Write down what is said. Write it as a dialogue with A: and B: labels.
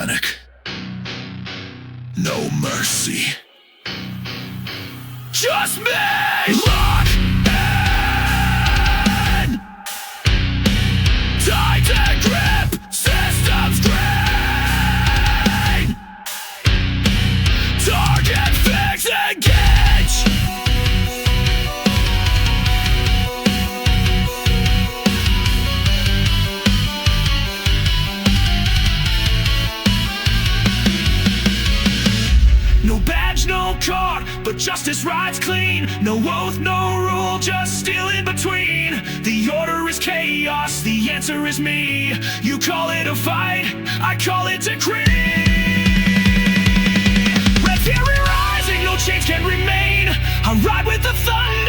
A: panic, no mercy. Just me! Lock in! Tighten grip! Systems drain! Target fix engage! No badge, no card, but justice rides clean. No oath, no rule, just still in between. The order is chaos, the answer is me. You call it a fight, I call it decree. Red fury rising, no change can remain. I ride with the thunder.